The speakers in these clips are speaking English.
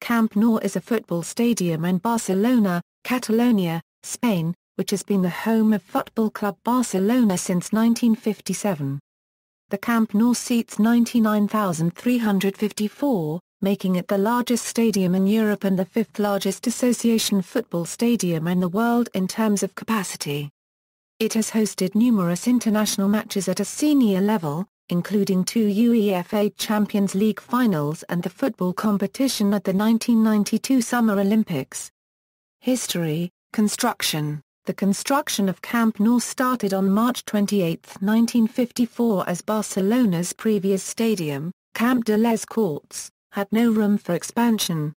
Camp Nou is a football stadium in Barcelona, Catalonia, Spain, which has been the home of Futbol Club Barcelona since 1957. The Camp Nou seats 99,354, making it the largest stadium in Europe and the fifth largest association football stadium in the world in terms of capacity. It has hosted numerous international matches at a senior level, including 2 UEFA Champions League finals and the football competition at the 1992 Summer Olympics. History, construction. The construction of Camp Nou started on March 28, 1954 as Barcelona's previous stadium, Camp de les Corts, had no room for expansion.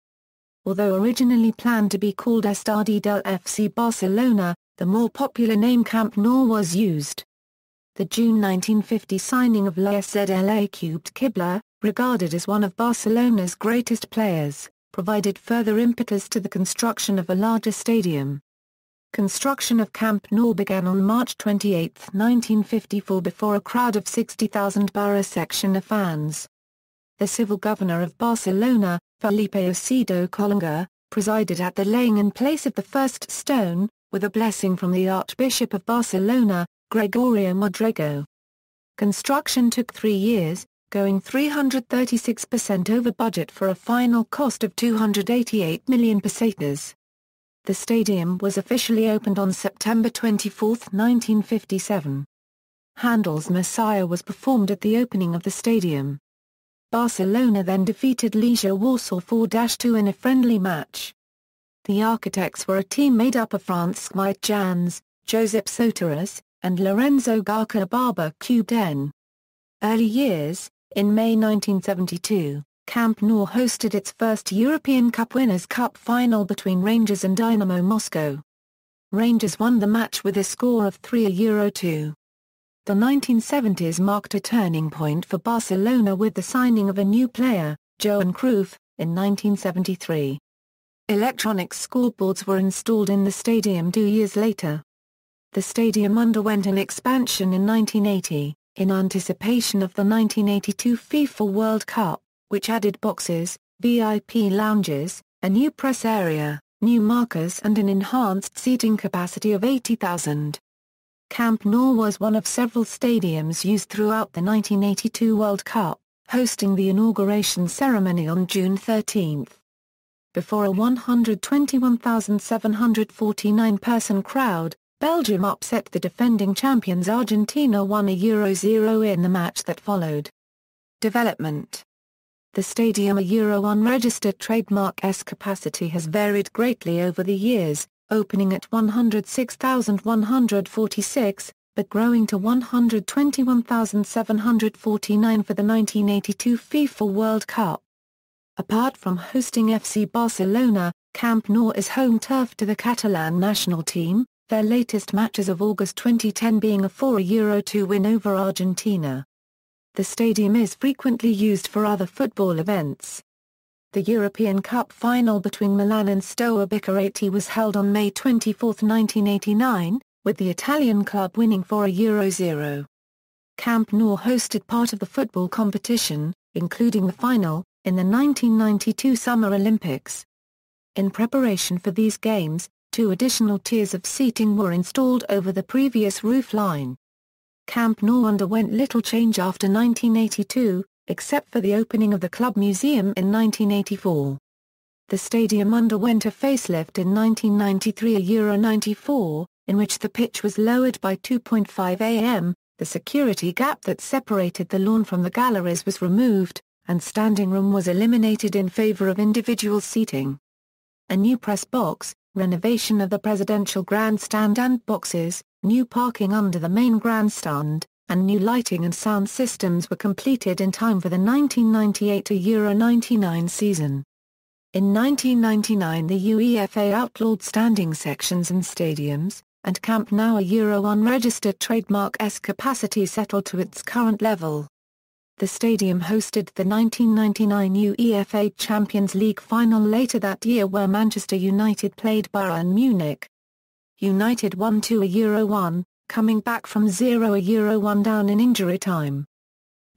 Although originally planned to be called Estadi del FC Barcelona, the more popular name Camp Nou was used. The June 1950 signing of l'ASZLA Cubed Kibla, regarded as one of Barcelona's greatest players, provided further impetus to the construction of a larger stadium. Construction of Camp Nou began on March 28, 1954 before a crowd of 60,000 Barra section of fans. The civil governor of Barcelona, Felipe Ocedo Colunga, presided at the laying in place of the first stone, with a blessing from the Archbishop of Barcelona, Gregorio Modrego. Construction took 3 years, going 336% over budget for a final cost of 288 million pesetas. The stadium was officially opened on September 24, 1957. Handel's Messiah was performed at the opening of the stadium. Barcelona then defeated Legia Warsaw 4-2 in a friendly match. The architects were a team made up of Francesc Jans, Josep Soteras, and Lorenzo Garca Barba Cubden. Early years. In May 1972, Camp Nou hosted its first European Cup Winners' Cup final between Rangers and Dynamo Moscow. Rangers won the match with a score of 3-2. The 1970s marked a turning point for Barcelona with the signing of a new player, Johan Cruyff, in 1973. Electronic scoreboards were installed in the stadium 2 years later. The stadium underwent an expansion in 1980, in anticipation of the 1982 FIFA World Cup, which added boxes, VIP lounges, a new press area, new markers and an enhanced seating capacity of 80,000. Camp Nou was one of several stadiums used throughout the 1982 World Cup, hosting the inauguration ceremony on June 13. Before a 121,749-person crowd, Belgium upset the defending champions Argentina 1-0 in the match that followed. Development. The stadium unregistered trademark S capacity has varied greatly over the years, opening at 106,146, but growing to 121,749 for the 1982 FIFA World Cup. Apart from hosting FC Barcelona, Camp Nou is home turf to the Catalan national team, their latest matches of August 2010 being a 4-2 win over Argentina. The stadium is frequently used for other football events. The European Cup final between Milan and Steaua Bucuresti was held on May 24, 1989, with the Italian club winning 4-0. Camp Nou hosted part of the football competition, including the final, in the 1992 Summer Olympics. In preparation for these games, 2 additional tiers of seating were installed over the previous roof line. Camp Nou underwent little change after 1982, except for the opening of the club museum in 1984. The stadium underwent a facelift in 1993-94, in which the pitch was lowered by 2.5 am, the security gap that separated the lawn from the galleries was removed, and standing room was eliminated in favor of individual seating. A new press box, renovation of the presidential grandstand and boxes, new parking under the main grandstand, and new lighting and sound systems were completed in time for the 1998-99 season. In 1999 the UEFA outlawed standing sections in stadiums, and Camp Nou unregistered trademark S capacity settled to its current level. The stadium hosted the 1999 UEFA Champions League final later that year where Manchester United played Bayern Munich. United won 2-1, coming back from 0-1 down in injury time.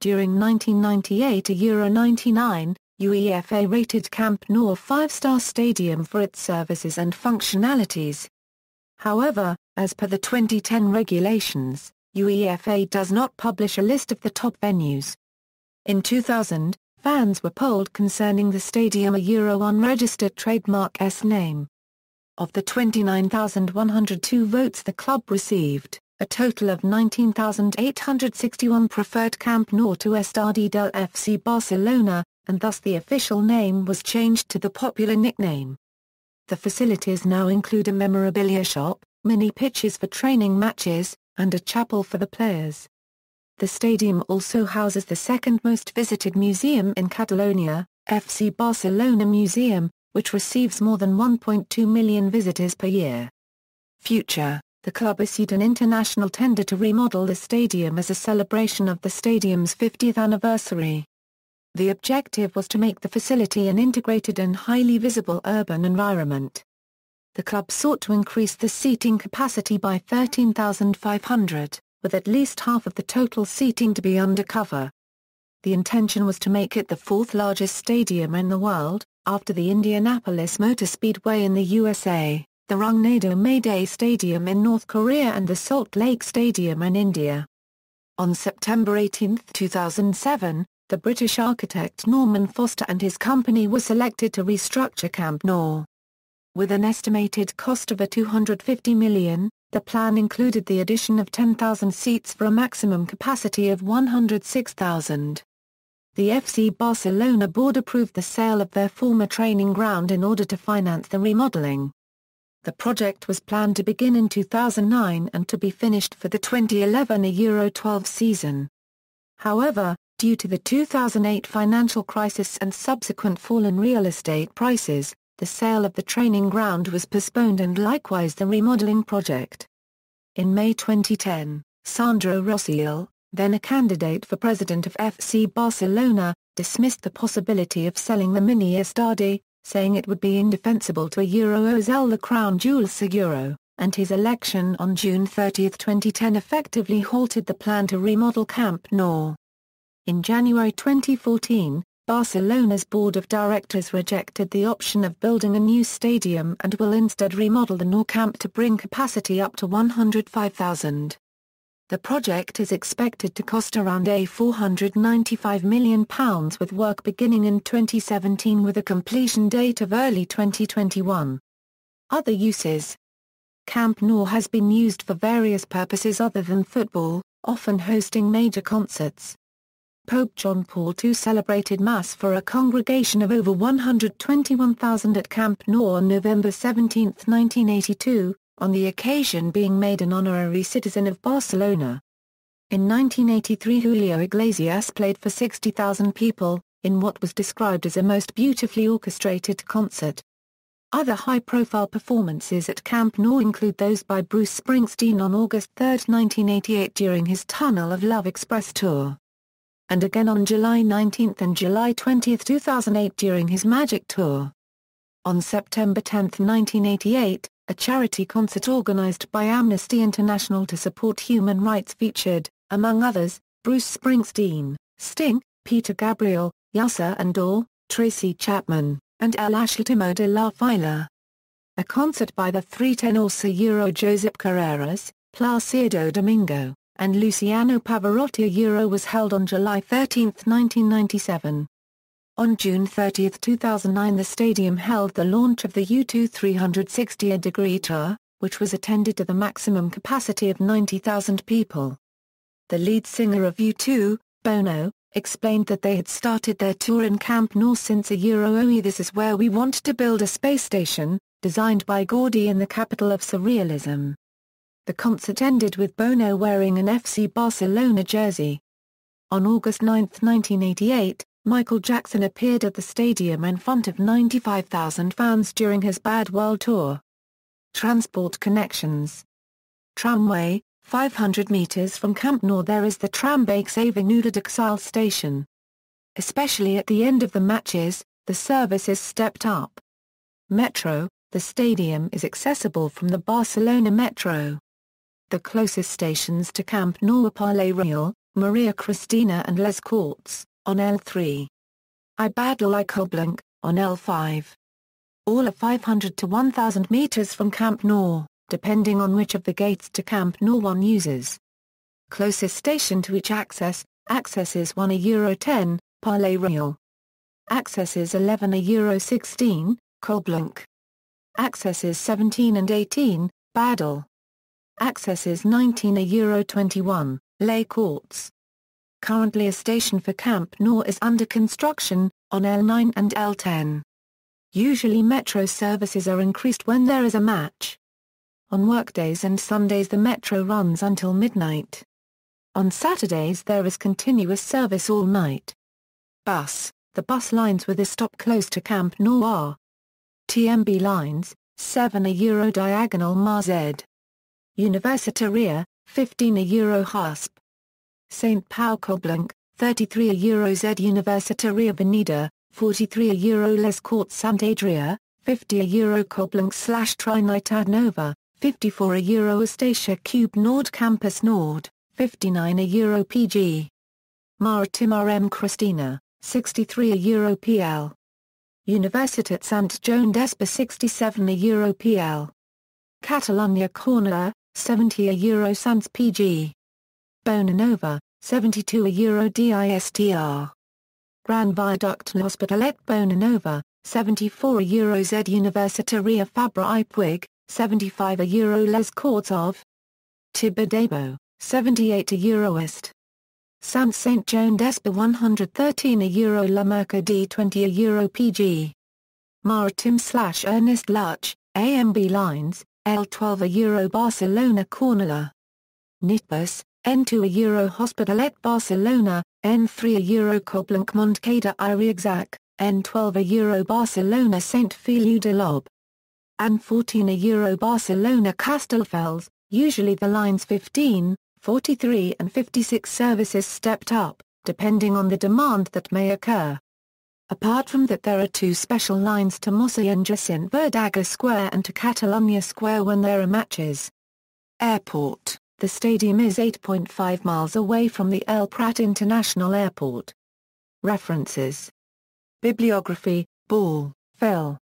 During 1998-99, UEFA rated Camp Nou a 5-star stadium for its services and functionalities. However, as per the 2010 regulations, UEFA does not publish a list of the top venues. In 2000, fans were polled concerning the stadium a unregistered trademark S name. Of the 29,102 votes the club received, a total of 19,861 preferred Camp Nou to Estadi del FC Barcelona, and thus the official name was changed to the popular nickname. The facilities now include a memorabilia shop, mini pitches for training matches, and a chapel for the players. The stadium also houses the second most visited museum in Catalonia, FC Barcelona Museum, which receives more than 1.2 million visitors per year. Future: the club issued an international tender to remodel the stadium as a celebration of the stadium's 50th anniversary. The objective was to make the facility an integrated and highly visible urban environment. The club sought to increase the seating capacity by 13,500, with at least half of the total seating to be undercover. The intention was to make it the fourth largest stadium in the world, after the Indianapolis Motor Speedway in the USA, the Rungnado Mayday Stadium in North Korea and the Salt Lake Stadium in India. On September 18, 2007, the British architect Norman Foster and his company were selected to restructure Camp Nou. With an estimated cost of $250 million, the plan included the addition of 10,000 seats for a maximum capacity of 106,000. The FC Barcelona board approved the sale of their former training ground in order to finance the remodeling. The project was planned to begin in 2009 and to be finished for the 2011 Euro 12 season. However, due to the 2008 financial crisis and subsequent fall in real estate prices, the sale of the training ground was postponed and likewise the remodeling project. In May 2010, Sandro Rosell, then a candidate for president of FC Barcelona, dismissed the possibility of selling the mini Estadi, saying it would be indefensible to sell the crown jewel Seguro, and his election on June 30, 2010 effectively halted the plan to remodel Camp Nou. In January 2014, Barcelona's board of directors rejected the option of building a new stadium and will instead remodel the Nou Camp to bring capacity up to 105,000. The project is expected to cost around £495 million with work beginning in 2017 with a completion date of early 2021. Other uses: Camp Nou has been used for various purposes other than football, often hosting major concerts. Pope John Paul II celebrated Mass for a congregation of over 121,000 at Camp Nou on November 17, 1982, on the occasion being made an honorary citizen of Barcelona. In 1983 Julio Iglesias played for 60,000 people, in what was described as a most beautifully orchestrated concert. Other high-profile performances at Camp Nou include those by Bruce Springsteen on August 3, 1988 during his Tunnel of Love Express tour, and again on July 19 and July 20, 2008 during his Magic Tour. On September 10, 1988, a charity concert organized by Amnesty International to support human rights featured, among others, Bruce Springsteen, Sting, Peter Gabriel, Yasser Andor, Tracy Chapman, and El Ashtimo de la Fila. A concert by the three tenors Josep Carreras, Placido Domingo, and Luciano Pavarotti was held on July 13, 1997. On June 30, 2009 the stadium held the launch of the U2 360° tour, which was attended to the maximum capacity of 90,000 people. The lead singer of U2, Bono, explained that they had started their tour in Camp Nou since a year ago. This is where we want to build a space station, designed by Gaudí in the capital of surrealism. The concert ended with Bono wearing an FC Barcelona jersey. On August 9, 1988, Michael Jackson appeared at the stadium in front of 95,000 fans during his Bad World Tour. Transport connections. Tramway: 500 meters from Camp Nou there is the Trambaix Avenue d'Axil station. Especially at the end of the matches, the service is stepped up. Metro: the stadium is accessible from the Barcelona Metro. The closest stations to Camp Nou are Palais Real, Maria Cristina and Les Corts, on L3. I Badal I Koblenk, on L5. All are 500 to 1,000 meters from Camp Nou, depending on which of the gates to Camp Nou one uses. Closest station to each access is €1 Palais Royal. Accesses 11 €16, Koblenk. Accesses 17 and 18, Badal. Accesses 19 €21, Les Courts. Currently a station for Camp Nou is under construction, on L9 and L10. Usually metro services are increased when there is a match. On workdays and Sundays the metro runs until midnight. On Saturdays there is continuous service all night. Bus. The bus lines with a stop close to Camp Nou are TMB lines, 7 € diagonal Marzed. Universitaria, 15 € Hasp. St. Pau Koblenk, 33 € Z Universitaria Venida, 43 € Les Courts Sant Adria, 50 € Koblenk/Trinidad Nova, 54 € Estacia Cube Nord Campus Nord, 59 € PG. Maritim RM Christina, 63 € PL. Universitat Sant Joan d'Espà 67 € PL. Catalonia Corner, 70 € Sants PG. Bonanova, 72 € DISTR. Gran Viaduct L'Hospitalet Bonanova, 74 € Z Universitaria Fabra I Puig, 75 € Les Courts of Tibidabo, 78 € Est. Sant St. Joan d'Espà 113 € La Mercadí 20 € PG. Maritim/Ernest Luch, AMB lines, L12 € Barcelona Cornellà. Nitbus, N2 € Hospitalet Barcelona, N3 € Koblenk Montcada I Riexac, N12 € Barcelona Saint Feliu de l'Aube. N14 € Barcelona Castelldefels, usually the lines 15, 43 and 56 services stepped up, depending on the demand that may occur. Apart from that there are two special lines to Mossèn Jacint Verdaguer Square and to Catalonia Square when there are matches. Airport. The stadium is 8.5 miles away from the El Prat International Airport. References. Bibliography, Ball, Phil.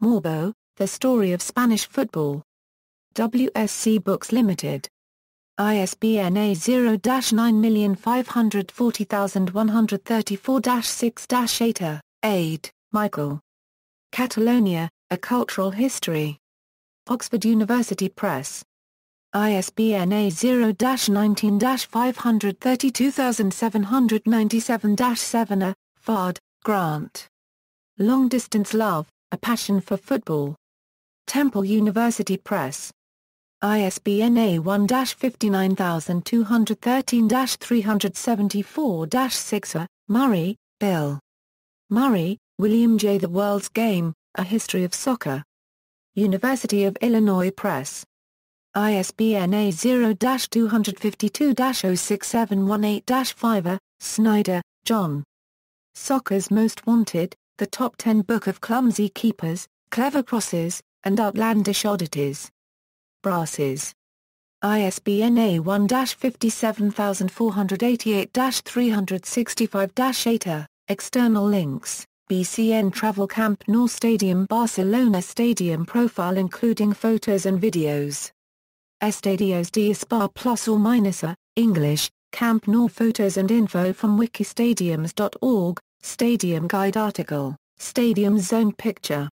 Morbo, The Story of Spanish Football. WSC Books Limited. ISBN A0-9540134-6-8. Aid, Michael. Catalonia, A Cultural History. Oxford University Press. ISBN A0-19-532797-7. Fard, Grant. Long Distance Love, A Passion for Football. Temple University Press. ISBN A1-59213-374-6. Murray, Bill. Murray, William J. The World's Game, A History of Soccer. University of Illinois Press. ISBN A0-252-06718-5. Snyder, John. Soccer's Most Wanted, The Top 10 Book of Clumsy Keepers, Clever Crosses, and Outlandish Oddities. Brasses. ISBN A1-57488-365-8. External links, BCN Travel Camp Nou Stadium Barcelona Stadium profile including photos and videos. Estadios de Spa plus or minus a, English, Camp Nou photos and info from wikistadiums.org, Stadium Guide article, Stadium Zone picture.